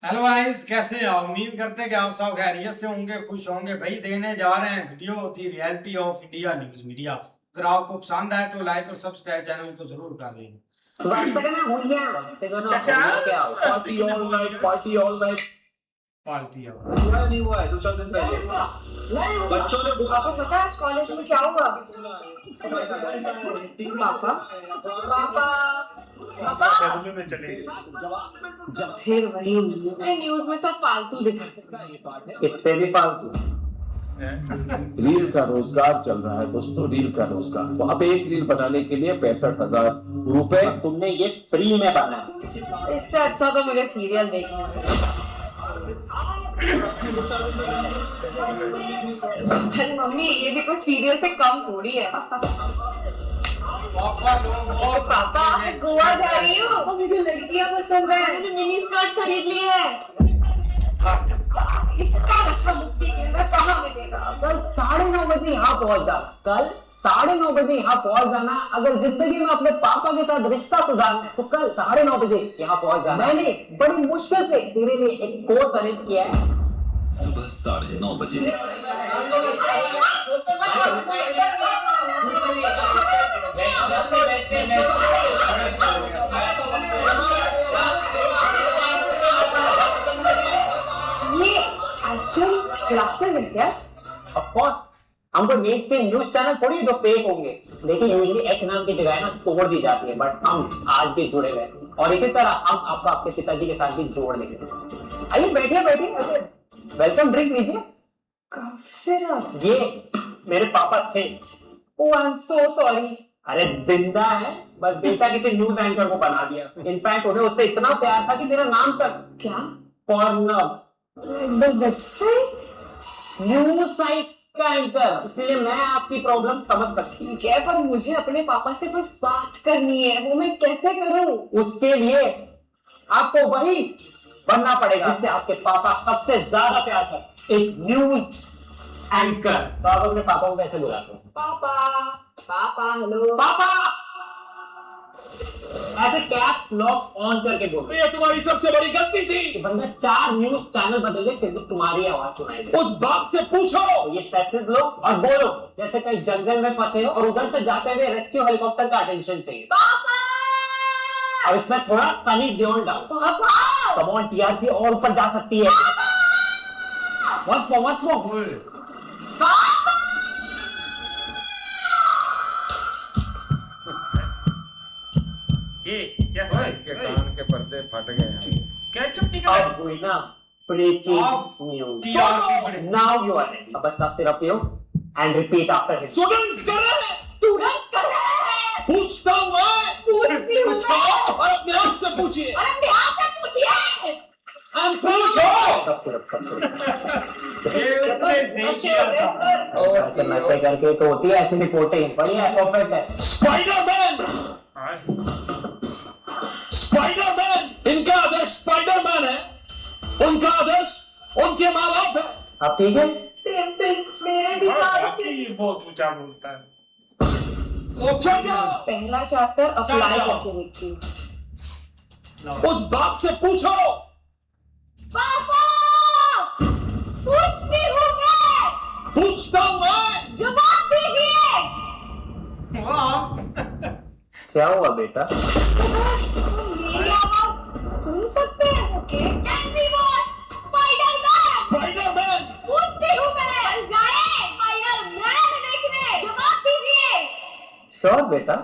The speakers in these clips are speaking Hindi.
हेलो गाइस, कैसे हैं? उम्मीद करते हैं कि आप सब खैरियत से होंगे, खुश होंगे। भाई देने जा रहे हैं video the reality of India news media. अगर आपको पसंद आए तो लाइक और सब्सक्राइब चैनल को जरूर कर लेना। पार्टी पूरा नहीं हुआ है 2-4 दिन पहले बच्चों ने आपको पता है आज कॉलेज में क्या हुआ? पापा पापा पापा में चले फिर वही न्यूज में सब फालतू दिखा सकते। इससे भी फालतू रील का रोजगार चल रहा है दोस्तों, रील का रोजगार। तो अब एक रील बनाने के लिए 65,000 रुपए तुमने ये फ्री में बनाया। इससे अच्छा तो मुझे सीरियल देखना है। अरे मम्मी, ये भी कोई सीरियल से कम थोड़ी है। पापा मैं गोवा जा रही हूँ और मुझे लड़कियाँ पसंद है। मैंने मिनी स्कर्ट खरीद ली है। इसका नशा मुक्ति केंद्र कहाँ मिलेगा? कल 9:30 बजे यहाँ पहुंच जाना। कल 9:30 बजे यहाँ पहुंच जाना। अगर जिंदगी में अपने पापा के साथ रिश्ता सुधारना है तो कल 9:30 बजे यहाँ पहुंच जाना। मैंने बड़ी मुश्किल से तेरे लिए एक कोर्स अरेंज किया है। सुबह 9:30 बजे। ये एक्चुअल क्लासेस है क्या? ऑफ कोर्स, हम कोई मेन स्ट्रीम न्यूज चैनल थोड़ी है जो फेक होंगे। देखिए यूजुअली एच नाम की जगह ना तोड़ दी जाती है, बट हम आज भी जुड़े हुए हैं और इसी तरह हम आपको आपके पिताजी के साथ भी जोड़ देंगे। आइए बैठिए बैठिए, वेलकम ड्रिंक लीजिए। Cough syrup? ये मेरे पापा थे। Oh I am so sorry. अरे जिंदा है, बस बेटा किसी न्यूज एंकर को बना दिया। इनफैक्ट उन्हें उससे इतना प्यार था कि मेरा नाम तक क्या? पॉर्नब द वेबसाइट? न्यूज साइट का एंकर। इसलिए मैं आपकी प्रॉब्लम समझ सकती हूँ। क्या? पर मुझे अपने पापा से बस बात करनी है, वो मैं कैसे करूं? उसके लिए आपको वही बनना पड़ेगा जिससे आपके पापा सबसे ज्यादा प्यार करते, एक न्यूज एंकर। तो आप अपने पापा को कैसे बुलाते हो? पापा पापा हेलो पापा ऐसे कैप्स लॉक ऑन करके बोलो। ये तुम्हारी सबसे बड़ी गलती थी। कि बंदा 4 न्यूज चैनल बदले फिर भी तुम्हारी आवाज सुनाई दे। उस बाप से पूछो। तो ये स्टेप्स लो और बोलो जैसे कहीं जंगल में फंसे हो और उधर से जाते हुए रेस्क्यू हेलीकॉप्टर का अटेंशन चाहिए। पापा अब इसमें थोड़ा सनी देओल डालो। पापा कम ऑन, टीआरपी और ऊपर जा सकती है। वंस मोर ये क्या है? के कान के पर्दे फट गए हैं। केचप निकल अब हुई ना ब्रेकिंग अब न्यूज। टीआरपी बढ़े। Now you are ready. अब बस कफ सिरप पियो and repeat after him. Students कर रहे हैं, स्टूडेंट्स कर रहे हैं। पूछता हूँ मैं। पूछती हूँ मैं। और अपने आप से पूछिए। और अपने आप से पूछिए। हम पूछो। कफ सिरप ये उसने सही किया था। ऐसे मैसेज करके तो होती है ऐसी रिपोर्टिंग। बढ़िया है, परफेक्ट है। स्पाइडरमैन, स्पाइडरमैन, इनका आदर्श स्पाइडरमैन है, उनका आदर्श उनके माँ बाप है। अब ठीक है। सेम पिंच मेरे भी हाथ से। ये बहुत ऊंचा बोलता है। पहला चैप्टर अप्लाई चलो। करके देखती हूँ। उस बाप से पूछो। पापा पूछती हूँ मैं। पूछता हूँ मैं। जवाब दीजिए। क्या हुआ बेटा? मेरी आवाज सुन सकते हैं? Okay can be watch Spiderman. Spiderman, पूछती हूँ मैं। चल जाए स्पाइडरमैन देखने। जवाब दीजिए। श्योर बेटा।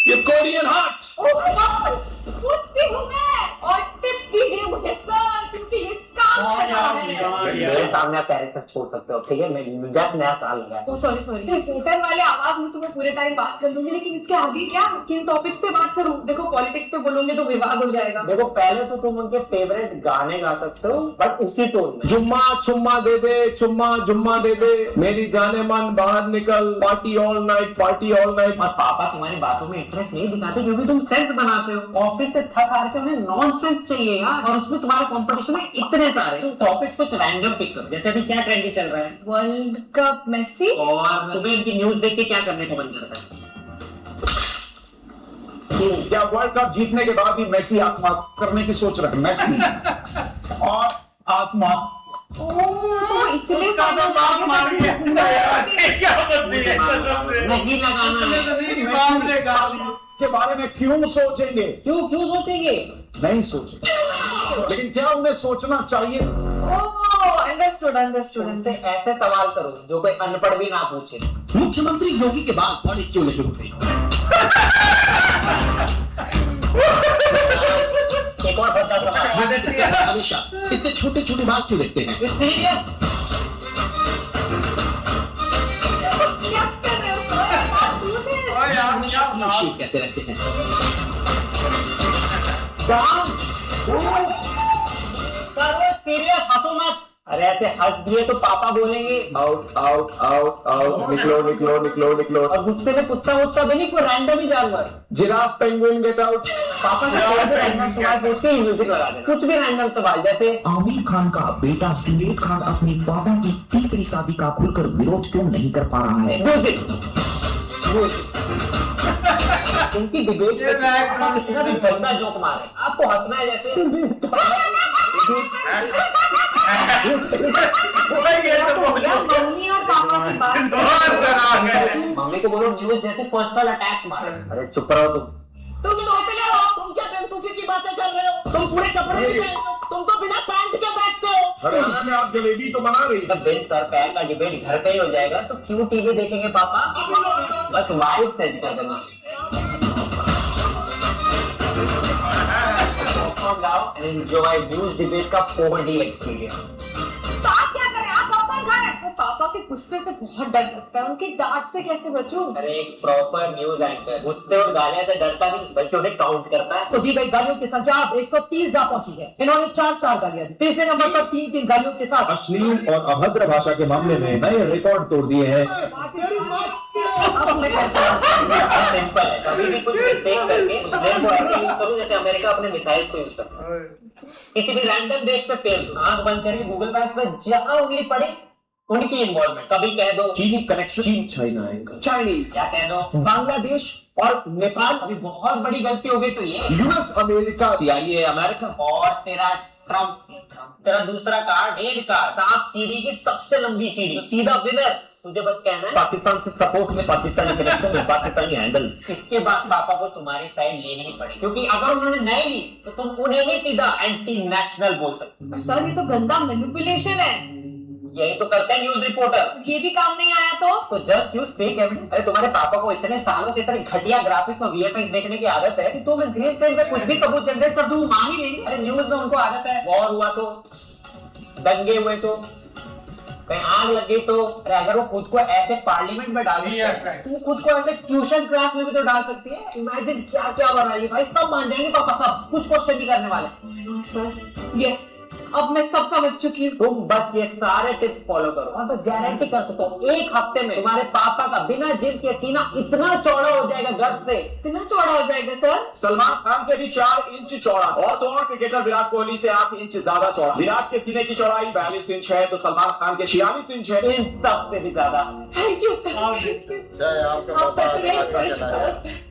ये Korean heart. Oh my God, पूछती हूँ मैं। और टिप्स दीजिए मुझे सर, क्योंकि ये काम कर रहा है। मेरे सामने आप कैरेक्टर छोड़ सकते हो, ठीक है? मैं जस्ट नया काल लगा है। ओ सॉरी रिपोर्टर वाले आवाज में तुम्हें पूरे टाइम बात कर लूंगी, लेकिन इसके आगे क्या, किन टॉपिक्स पे बात करूं? देखो पॉलिटिक्स पे बोलोगे तो विवाद हो जाएगा। देखो पहले तो तुम उनके फेवरेट गाने गा सकते हो बट उसी टोन में। जुम्मा चुम्मा दे दे, चुम्मा जुम्मा दे दे, मेरी जाने मन बाहर निकल, party all night, party all night. और पापा तुम्हारी बातों में इंटरेस्ट नहीं दिखाते क्योंकि तुम सेंस बनाते हो। ऑफिस से थक हार के उन्हें नॉनसेंस चाहिए यार, और उसमें तुम्हारे कंपटीशन में इतने सारे। तुम टॉपिक्स कुछ रैंडम पिक करो, जैसे अभी क्या ट्रेंडी चल रहा है। World cup Messi. और तुम्हें इनकी न्यूज देख के क्या करने को मन करता है? क्या वर्ल्ड कप जीतने के बाद भी मेसी आत्महत्या करने की सोच रहा है? मेसी माफ तो इसलिए उसका तो बाप मार गया ऐसे क्या बनती है कसम से नहीं लगाना उसने है। तो नहीं बाप ने कहा के बारे में क्यों सोचेंगे? क्यों क्यों सोचेंगे? नहीं सोचेंगे, लेकिन क्या उन्हें सोचना चाहिए? अंडरस्टूड अंडरस्टूड उनसे ऐसे सवाल करो जो कोई अनपढ़ भी ना पूछे। मुख्यमंत्री योगी के बाल बड़े क्यों नहीं उठ रहे? एक और बता सवाल। हमेशा इतने छोटे छोटे बाल क्यों देखते हैं? सीरियस क्या कर रहे हो सर? ओए यार क्या ये शेप कैसे रखते हैं? सीरियस हंसो मत। अरे ऐसे हंस दिए तो पापा बोलेंगे। आउट आउट आउट आउट, निकलो निकलो निकलो निकलो। और गुस्से में कुत्ता वुत्ता भी नहीं, कोई रैंडम ही जानवर। Giraffe, penguin, get out. पापा से कोई भी रैंडम सवाल पूछ के म्यूजिक लगा देना, कुछ भी रैंडम सवाल जैसे आमिर खान का बेटा जुनैद खान अपने पापा की तीसरी शादी का खुलकर विरोध क्यों नहीं कर पा रहा है? म्यूजिक इनकी डिबेट ये मैं कितना भी गंदा जोक मारे, आपको हंसना है जैसे मम्मी और पापा की बात बहुत खराब है मम्मी को बोलो न्यूज जैसे पर्सनल अटैक्स मारे। अरे चुप रहो तुम तोतले हो। तुम क्या बेवकूफी की बातें कर रहे हो? तुम पूरे कपड़े नहीं पहनते हो, तुम तो बिना पैंट के बैठते हो। हरियाणा में आप जलेबी तो बना रही जब बिन सर पैर का डिबेट घर पे ही हो जाएगा तो क्यों टीवी देखेंगे पापा? बस वाइब सेट कर देना। एंजॉय न्यूज डिबेट का 4D एक्सपीरियंस। तो आप क्या करें? आप पापा घर हैं। पापा के गुस्से से बहुत डर लगता है, उनकी डांट से कैसे बचूं? अरे एक प्रॉपर न्यूज एंकर गुस्से और गालियां से डरता नहीं बल्कि उन्हें काउंट करता है। तो दी गई गालियों की संख्या अब 130 जा पहुंची है। इन्होंने 4 गालियां दी। तीसरे नंबर पर 3 गालियों के साथ अश्लील और अभद्र भाषा के मामले में नए रिकॉर्ड तोड़ दिए हैं। अब मैं करता हूं। सिंपल है, कभी भी कुछ मिस्टेक करके उस ब्रेन को ऐसे यूज करो जैसे अमेरिका अपने मिसाइल्स को यूज करता है। किसी भी रैंडम देश पे पेल दो, आंख बंद करके गूगल मैप्स पे जहां उंगली पड़ी उनकी इन्वॉल्वमेंट। कभी कह दो चीनी कनेक्शन, चीन चाइना एंगल, चाइनीज, क्या कह दो बांग्लादेश और नेपाल। अभी बहुत बड़ी गलती हो गई तो ये यूएस अमेरिका, CIA अमेरिका। और तेरा ट्रम्प तेरा दूसरा कार्ड हेड कार्ड सांप सीढ़ी की सबसे लंबी सीढ़ी तो सीधा विनर। तुझे बस कहना है पाकिस्तान से सपोर्ट में पाकिस्तानी कनेक्शन में पाकिस्तानी हैंडल्स। इसके बाद पापा को तुम्हारी साइड लेनी ही पड़ेगी क्योंकि अगर उन्होंने नहीं ली तो तुम उन्हें ही सीधा एंटी नेशनल बोल सकते पर सर ये तो गंदा मैनिपुलेशन है। हो। यही तो करते हैं न्यूज रिपोर्टर। ये भी काम नहीं आया तो जस्ट यूज फेक एविडेंस। अरे तुम्हारे पापा को इतने सालों से इतने घटिया ग्राफिक्स और VFX देखने की आदत है कि तो मैं ग्रीन स्क्रीन पे कुछ भी सबूत जनरेट कर दूं मान ही लेंगे। अरे न्यूज में उनको आदत है, वॉर हुआ तो, दंगे हुए तो, कहीं आग लग गई तो। अरे अगर वो खुद को ऐसे पार्लियामेंट में डाल VFX। वो खुद को ऐसे ट्यूशन क्लास में भी तो डाल सकती है। इमेजिन क्या क्या बना रही है भाई, सब मान जाएंगे पापा, सब कुछ क्वेश्चन नहीं करने वाले। सर यस, अब मैं सब समझ चुकी हूँ। तुम बस ये सारे टिप्स फॉलो करो और मैं गारंटी कर सकता हूँ 1 हफ्ते में तुम्हारे पापा का बिना जिम के सीना इतना चौड़ा हो जाएगा गर्व से। इतना चौड़ा हो जाएगा सर? सलमान खान से भी 4 इंच चौड़ा, और तो और क्रिकेटर विराट कोहली से 8 इंच ज्यादा चौड़ा। विराट के सीने की चौड़ाई 42 इंच है तो सलमान खान के 46 इंच है। इन सब से भी ज्यादा। Thank you sir, thank you. चाहे आपका आप पापा सच में अच्छा fresh चला हो सर।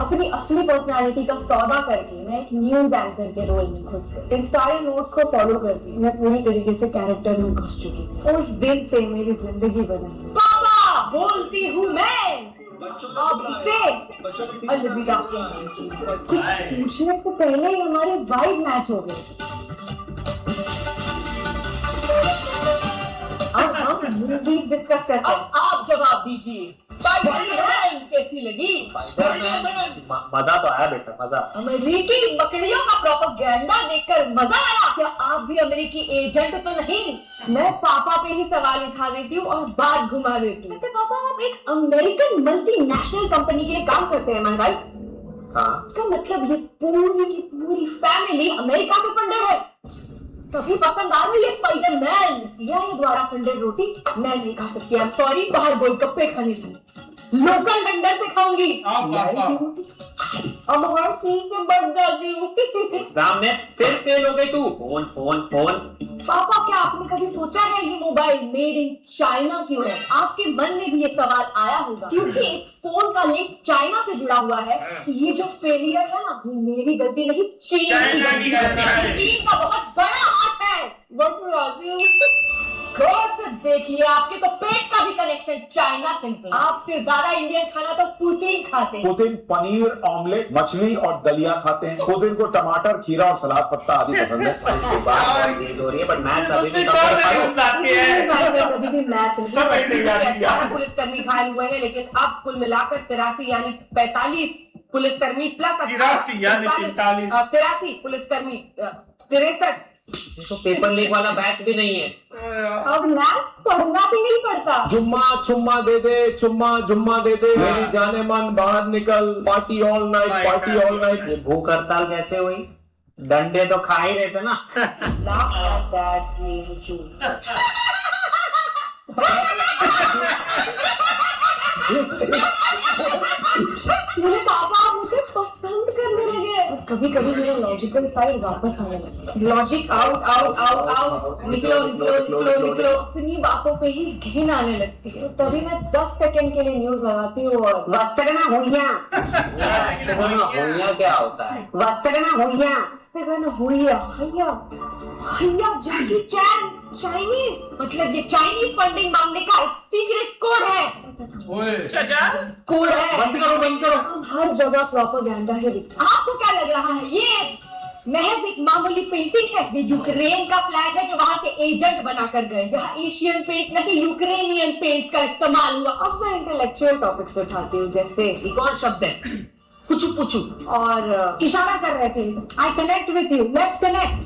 अपनी असली पर्सनालिटी का सौदा करके मैं एक न्यूज एंकर के रोल में घुस गई। इन सारे नोट्स को फॉलो करके मैं पूरी तरीके से कैरेक्टर में घुस चुकी थी। उस दिन से मेरी जिंदगी बदल गई। पापा बोलती हूँ मैं, अब इसे अलविदा कीजिए। कुछ पूछने से पहले ही हमारे वाइब मैच हो गए। अब हम मूवीज डिस्कस करते हैं। अब आप जवाब दीजिए, स्पाइडरमैन कैसी लगी? मजा तो आया बेटा, मजा। अमेरिकी बकरियों का प्रोपेगेंडा देखकर मजा आया। क्या आप भी अमेरिकी एजेंट तो नहीं? मैं पापा पे ही सवाल उठा देती हूँ और बात घुमा देती हूँ। वैसे पापा आप एक अमेरिकन मल्टीनेशनल कंपनी के लिए काम करते हैं, am I right? हाँ। इसका मतलब ये पूरी की पूरी फैमिली अमेरिका से फंडेड है। कभी पसंद आ रही है स्पाइडरमैन? CIA द्वारा फंडेड रोटी मैं नहीं खा सकती। I'm sorry, बाहर गोलगप्पे खाने जाने लोकल वेंडर से खाऊंगी। आप पापा अब हर चीज में बढ़ जाती हूँ। एग्जाम में फिर फेल हो गई तू। फोन फोन फोन पापा क्या आपने कभी सोचा है ये मोबाइल मेड इन चाइना क्यों है? आपके मन में भी ये सवाल आया होगा क्योंकि इस फोन का लिंक चाइना से जुड़ा हुआ है। ये जो फेलियर है ना, ये मेरी गलती नहीं, चीन की गलती है। चीन का बहुत बड़ा हाथ है। गौर से देखिए, आपके तो पेट का भी कनेक्शन चाइना से है। आपसे ज्यादा इंडियन खाना तो पुतिन खाते हैं। पुतिन पनीर, ऑमलेट, मछली और दलिया खाते हैं। पुतिन को टमाटर, खीरा और सलाद पत्ता आदि पसंद है। पुलिसकर्मी घायल हुए हैं, लेकिन अब कुल मिलाकर 83 यानी 45 पुलिसकर्मी प्लस 83 पुलिसकर्मी 63। तो पेपर लीक वाला बैच भी नहीं है। अब मैथ्स पढ़ना भी नहीं पड़ता। जुम्मा चुम्मा दे दे, चुम्मा जुम्मा दे दे, मेरी जाने मन बाहर निकल, party all night, party all night. ये भूख हड़ताल कैसे हुई? डंडे तो खा ही रहे थे ना। मेरे पापा मुझे पसंद करने लगे। कभी कभी मेरा लॉजिकल साइड वापस आने लगा। Logic out out out out, निकलो निकलो निकलो निकलो। इन्हीं बातों पे ही घिन आने लगती है। तो तभी मैं 10 सेकंड के लिए न्यूज लगाती हूँ और वस्तगना हुइया क्या होता है? वस्तगना हुइया भैया जैकी चैन चाइनीज, मतलब ये चाइनीज फंडिंग मांगने का एक सीक्रेट कोड है। कोड है। बंद करो। हर जगह प्रोपेगेंडा है। आपको क्या लग रहा है ये महज एक मामूली पेंटिंग है? ये यूक्रेन का फ्लैग है जो वहाँ के एजेंट बनाकर गए। यहाँ एशियन पेंट नहीं, यूक्रेनियन पेंट्स का इस्तेमाल हुआ। अब मैं इंटेलेक्चुअल टॉपिक्स उठाती हूँ, जैसे एक और शब्द है कुचू पुचू, और इशारा कर रहे थे I connect with you, let's connect.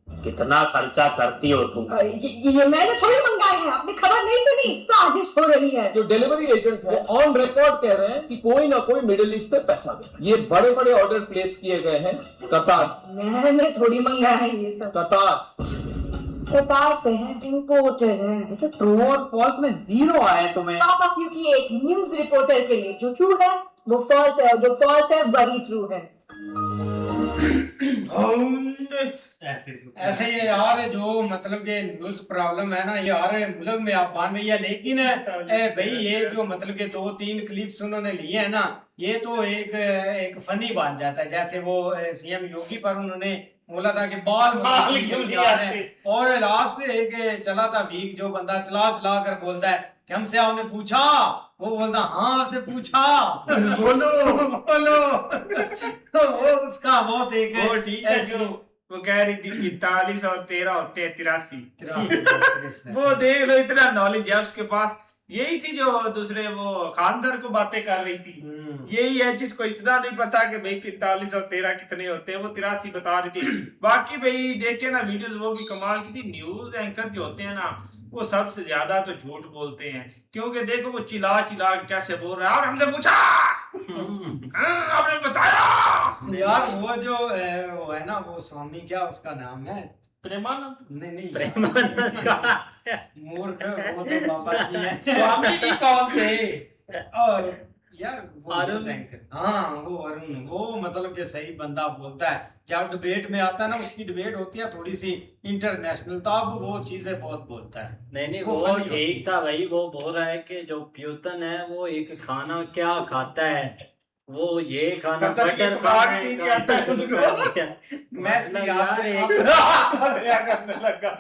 कितना खर्चा करती हो तुम? ये मैंने थोड़ी मंगाए हैं, आपने खबर नहीं सुनी? साजिश हो रही है। जो डिलीवरी एजेंट है ऑन रिकॉर्ड कह रहे हैं कि कोई ना कोई मिडिल ईस्ट से पैसा दे। ये बड़े बड़े ऑर्डर प्लेस किए गए हैं कतार से। मैंने थोड़ी मंगाया है ये सब। कतार से है, इम्पोर्टेड है। तो ट्रू और फॉल्स में 0 आया तुम्हें। पापा क्योंकि एक न्यूज रिपोर्टर के लिए जो ट्रू है वो फॉल्स है, और जो फॉल्स है वही ट्रू है। ऐसे ये यार जो मतलब के न्यूज प्रॉब्लम है ना यार, मुल्क में आप बान भैया, लेकिन भाई ये जो मतलब के 2-3 क्लिप्स उन्होंने लिए है ना, ये तो एक फनी बन जाता है। जैसे वो सीएम योगी पर उन्होंने बोला था कि बाल क्यों नहीं आ रहे, और लास्ट में एक चला था वीक, जो बंदा चला चला कर बोलता है कि हमसे आपने पूछा, वो बोलता हाँ आपसे पूछा, बोलो बोलो। तो वो उसका बहुत एक वो कह रही थी 45 और 13 होते हैं 83। वो देख लो, इतना नॉलेज है उसके पास। यही थी जो दूसरे वो खान सर को बातें कर रही थी। यही है जिसको इतना नहीं पता कि भाई 45 और 13 कितने होते हैं, वो 83 बता रही थी। बाकी भाई देखे ना वीडियोस, वो भी कमाल की थी। न्यूज एंकर जो होते हैं ना, वो सबसे ज्यादा तो झूठ बोलते हैं, क्योंकि देखो वो चिल्ला चिल्ला कैसे बोल रहा है, और हमसे पूछा आपने बताया। यार वो जो वो है ना, वो स्वामी, क्या उसका नाम है? प्रेमानंद? नहीं प्रेमानंद का मूर्ख, वो तो पापा जी है। स्वामी जी कौन से? और यार वो अरुण शंकर, हाँ वो अरुण, वो मतलब कि सही बंदा बोलता है। जब डिबेट में आता है ना, उसकी डिबेट होती है थोड़ी सी इंटरनेशनल, तब वो चीजें बहुत बोलता है। नहीं वो ठीक था भाई। वो बोल रहा है कि जो प्यूतन है वो एक खाना क्या खाता है, वो ये खाना बटर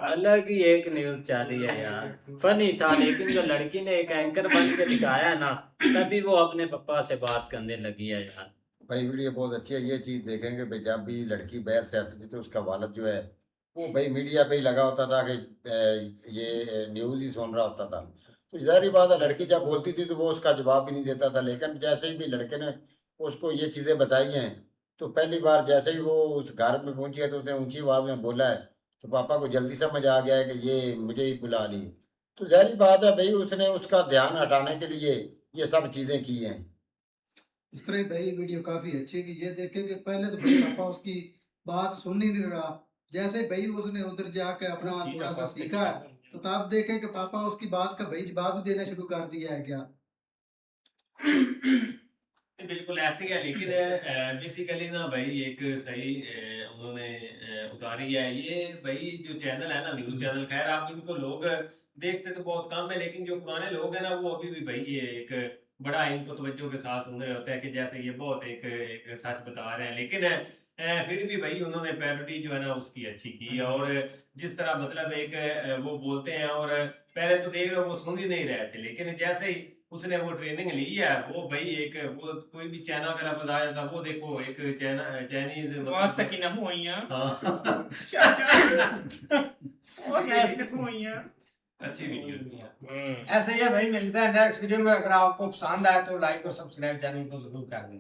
अलग ही एक न्यूज चली है यार। फनी था, लेकिन जो लड़की ने एक एंकर बन के दिखाया ना, तभी वो अपने पापा से बात करने लगी है यार। भाई वीडियो बहुत अच्छी है। ये चीज देखेंगे भाई, जब भी लड़की बाहर से आती थी तो उसका वालिद जो है वो भाई मीडिया पे ही लगा होता था कि ये न्यूज ही सुन रहा होता था। तो जाहिर बात है, लड़की जब बोलती थी तो वो उसका जवाब भी नहीं देता था। लेकिन जैसे ही भी लड़के ने उसको ये चीज़ें बताई हैं, तो पहली बार जैसे ही वो उस घर में पहुंची है तो उसने ऊंची आवाज़ में बोला है, तो पापा को जल्दी समझ आ गया है कि ये मुझे ही बुला ली। तो जाहिर बात है भाई, उसने उसका ध्यान हटाने के लिए ये सब चीज़ें की हैं। इस तरह भाई वीडियो काफ़ी अच्छी कि ये देखे कि पहले तो भाई पापा उसकी बात सुन ही नहीं रहा। जैसे भाई उसने उधर जाके अपना थोड़ा सा सीखा, तो तब देखे कि पापा उसकी बात का भाई जवाब देना शुरू कर दिया है क्या। बिल्कुल ऐसे ही है, लेकिन बेसिकली ना भाई एक सही उन्होंने उतारी है। ये भाई जो चैनल है ना, न्यूज चैनल, खैर आप इनको लोग देखते तो बहुत कम है, लेकिन जो पुराने लोग हैं ना वो अभी भी भाई ये एक बड़ा इनको तवज्जो के साथ सुन रहे होते हैं कि जैसे ये बहुत एक सच बता रहे हैं। लेकिन फिर भी भाई उन्होंने पैरोडी जो है ना उसकी अच्छी की, और जिस तरह मतलब एक वो बोलते हैं, और पहले तो देख लो वो सुन ही नहीं रहे थे, लेकिन जैसे ही उसने वो ट्रेनिंग ली है वो भाई एक वो कोई भी चाइना का लफ्ज आया था वो देखो एक चाइनीज वास्ता की ना हुईया अच्छी वीडियो थी। ऐसे ही है भाई, मिलते हैं नेक्स्ट वीडियो में। अगर आपको पसंद आए तो लाइक और सब्सक्राइब चैनल को जरूर कर दें।